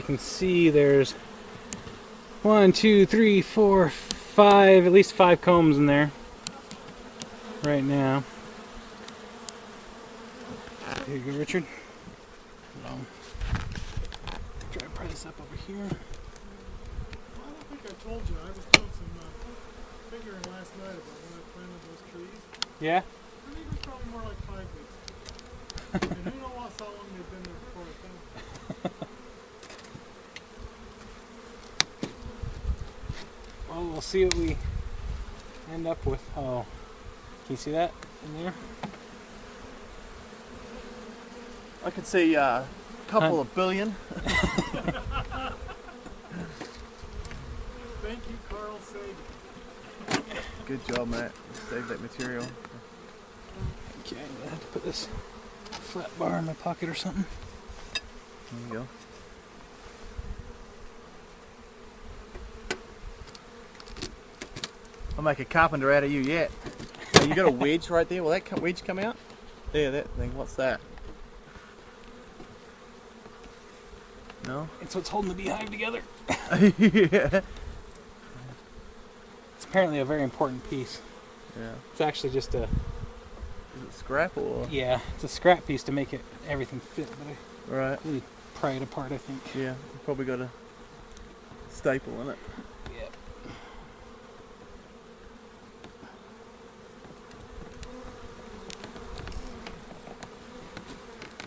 can see there's 1, 2, 3, 4, 5, at least 5 combs in there right now. Here you go, Richard. Try to pry this up over here. Well, I don't think I told you. I was doing some figuring last night about when I planted those trees. Yeah? I think it was probably more like 5 weeks. And who knows how long they've been there before I found them. Well, we'll see what we end up with. Oh, can you see that in there? I could see a couple of billion. Thank you, Carl Sagan. Good job, Matt. Save that material. Okay, I'm gonna have to put this flat bar in my pocket or something. There you go. I'll make a carpenter out of you yet. Oh, you got a wedge right there. Will that wedge come out? There, that thing. What's that? No? It's what's holding the beehive together. Yeah. It's apparently a very important piece. Yeah. It's actually just a... Is it scrap or? Yeah, it's a scrap piece to make it everything fit, but I Right. really pry it apart, I think. Yeah. You probably got a staple in it. Yeah.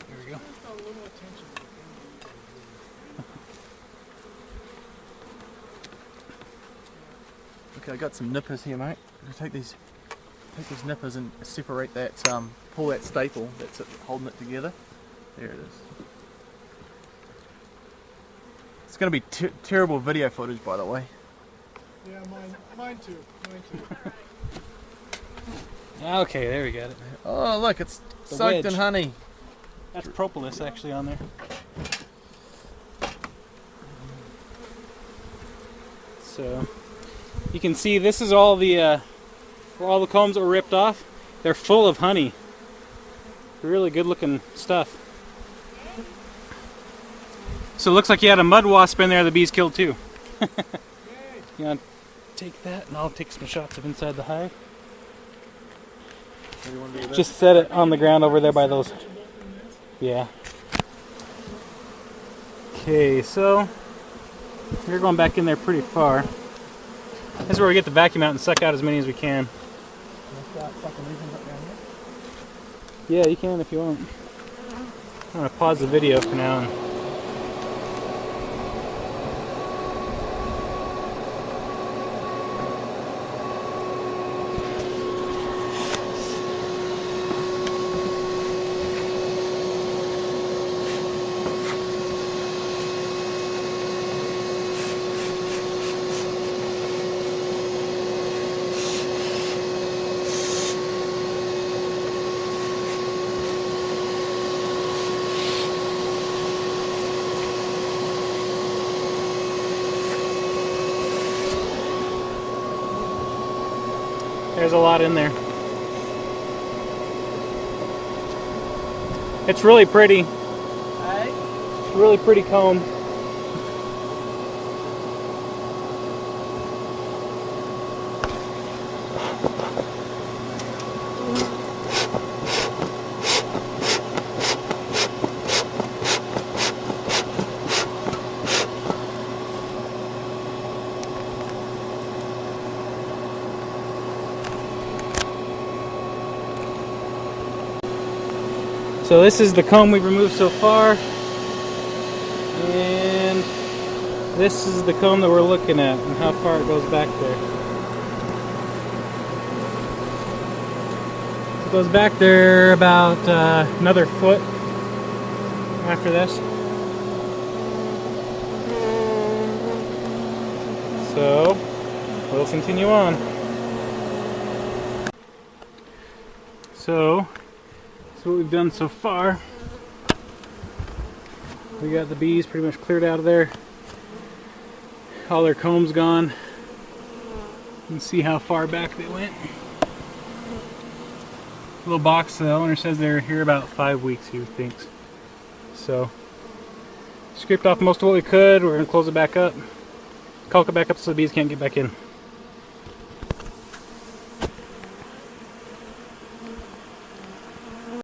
There we go. Just a little attention. Okay, I got some nippers here, mate. I'm gonna take these nippers and separate that, pull that staple that's holding it together. There it is. It's gonna be terrible video footage, by the way. Yeah, mine too. Mine too. Okay, there we got it. Oh, look, it's The soaked wedge. in honey. That's propolis actually on there. So you can see this is all the combs that were ripped off. They're full of honey. Really good looking stuff. So it looks like you had a mud wasp in there the bees killed too. You want to take that and I'll take some shots of inside the hive. What do you want to do with Just set it on the ground over there by those. Yeah. Okay, so we're going back in there pretty far. This is where we get the vacuum out and suck out as many as we can. Yeah, you can if you want. I'm going to pause the video for now. There's a lot in there. It's really pretty. Really pretty comb. So this is the comb we've removed so far, and this is the comb that we're looking at and how far it goes back there. It goes back there about another foot after this. So we'll continue on. So that's what we've done so far. We got the bees pretty much cleared out of there. All their combs gone. You can see how far back they went. Little box, the owner says they're here about 5 weeks, he thinks. So Scraped off most of what we could. We're going to close it back up. Caulk it back up so the bees can't get back in.